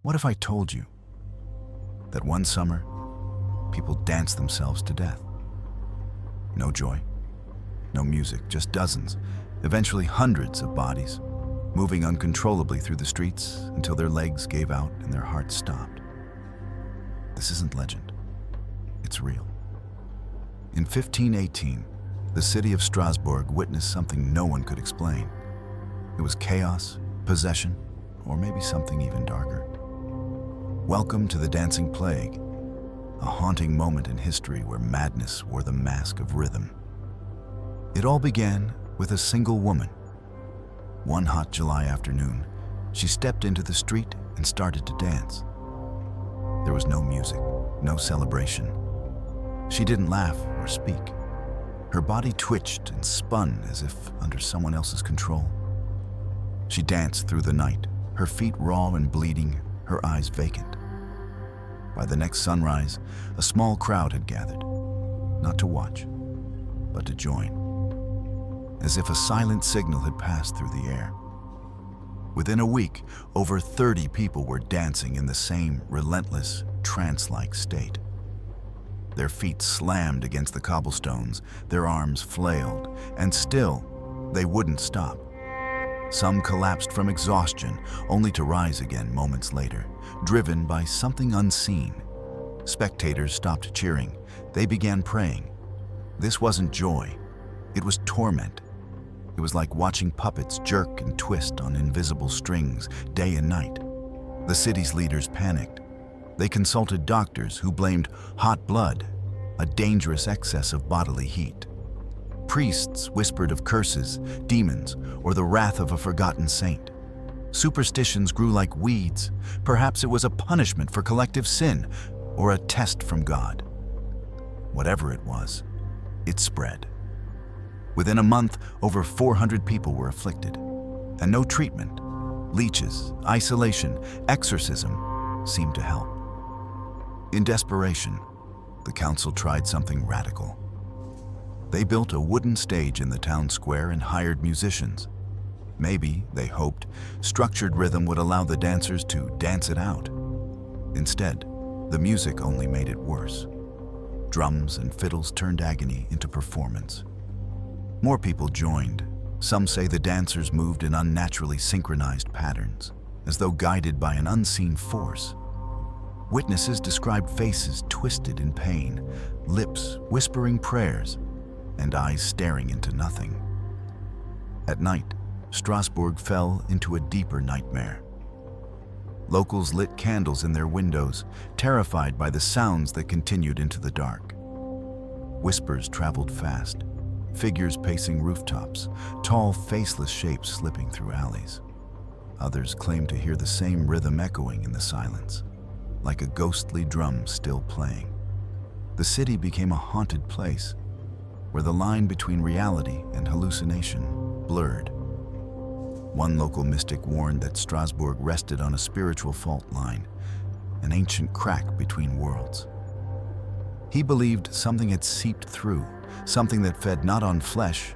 What if I told you that one summer, people danced themselves to death? No joy, no music, just dozens, eventually hundreds of bodies, moving uncontrollably through the streets until their legs gave out and their hearts stopped. This isn't legend, it's real. In 1518, the city of Strasbourg witnessed something no one could explain. It was chaos, possession, or maybe something even darker. Welcome to the Dancing Plague, a haunting moment in history where madness wore the mask of rhythm. It all began with a single woman. One hot July afternoon, she stepped into the street and started to dance. There was no music, no celebration. She didn't laugh or speak. Her body twitched and spun as if under someone else's control. She danced through the night, her feet raw and bleeding, her eyes vacant. By the next sunrise, a small crowd had gathered, not to watch, but to join. As if a silent signal had passed through the air. Within a week, over 30 people were dancing in the same relentless, trance-like state. Their feet slammed against the cobblestones, their arms flailed, and still, they wouldn't stop. Some collapsed from exhaustion, only to rise again moments later, driven by something unseen. Spectators stopped cheering. They began praying. This wasn't joy. It was torment. It was like watching puppets jerk and twist on invisible strings day and night. The city's leaders panicked. They consulted doctors who blamed hot blood, a dangerous excess of bodily heat. Priests whispered of curses, demons, or the wrath of a forgotten saint. Superstitions grew like weeds. Perhaps it was a punishment for collective sin, or a test from God. Whatever it was, it spread. Within a month, over 400 people were afflicted, and no treatment, leeches, isolation, exorcism seemed to help. In desperation, the council tried something radical. They built a wooden stage in the town square and hired musicians. Maybe, they hoped, structured rhythm would allow the dancers to dance it out. Instead, the music only made it worse. Drums and fiddles turned agony into performance. More people joined. Some say the dancers moved in unnaturally synchronized patterns, as though guided by an unseen force. Witnesses described faces twisted in pain, lips whispering prayers, and eyes staring into nothing. At night, Strasbourg fell into a deeper nightmare. Locals lit candles in their windows, terrified by the sounds that continued into the dark. Whispers traveled fast, figures pacing rooftops, tall, faceless shapes slipping through alleys. Others claimed to hear the same rhythm echoing in the silence, like a ghostly drum still playing. The city became a haunted place, where the line between reality and hallucination blurred. One local mystic warned that Strasbourg rested on a spiritual fault line, an ancient crack between worlds. He believed something had seeped through, something that fed not on flesh,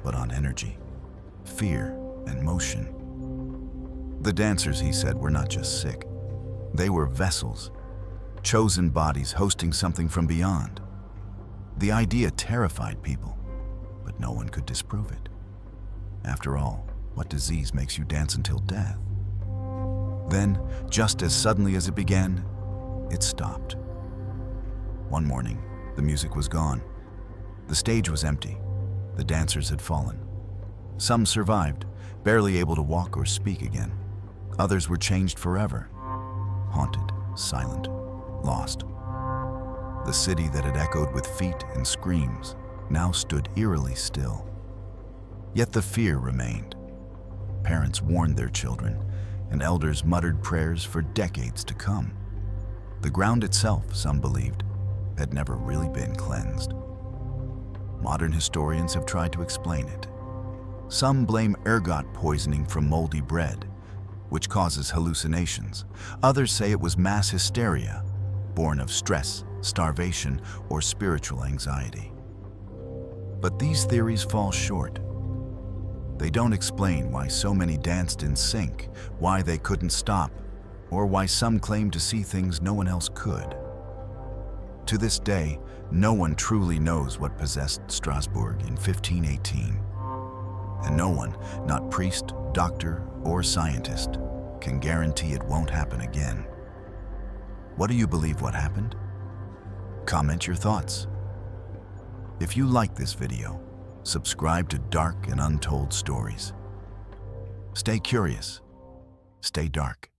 but on energy, fear, and motion. The dancers, he said, were not just sick. They were vessels, chosen bodies hosting something from beyond. The idea terrified people, but no one could disprove it. After all, what disease makes you dance until death? Then, just as suddenly as it began, it stopped. One morning, the music was gone. The stage was empty. The dancers had fallen. Some survived, barely able to walk or speak again. Others were changed forever, haunted, silent, lost. The city that had echoed with feet and screams now stood eerily still. Yet the fear remained. Parents warned their children, and elders muttered prayers for decades to come. The ground itself, some believed, had never really been cleansed. Modern historians have tried to explain it. Some blame ergot poisoning from moldy bread, which causes hallucinations. Others say it was mass hysteria, born of stress, starvation, or spiritual anxiety. But these theories fall short. They don't explain why so many danced in sync, why they couldn't stop, or why some claim to see things no one else could. To this day, no one truly knows what possessed Strasbourg in 1518. And no one, not priest, doctor, or scientist, can guarantee it won't happen again. What do you believe what happened? Comment your thoughts. If you like this video, subscribe to Dark and Untold Stories. Stay curious. Stay dark.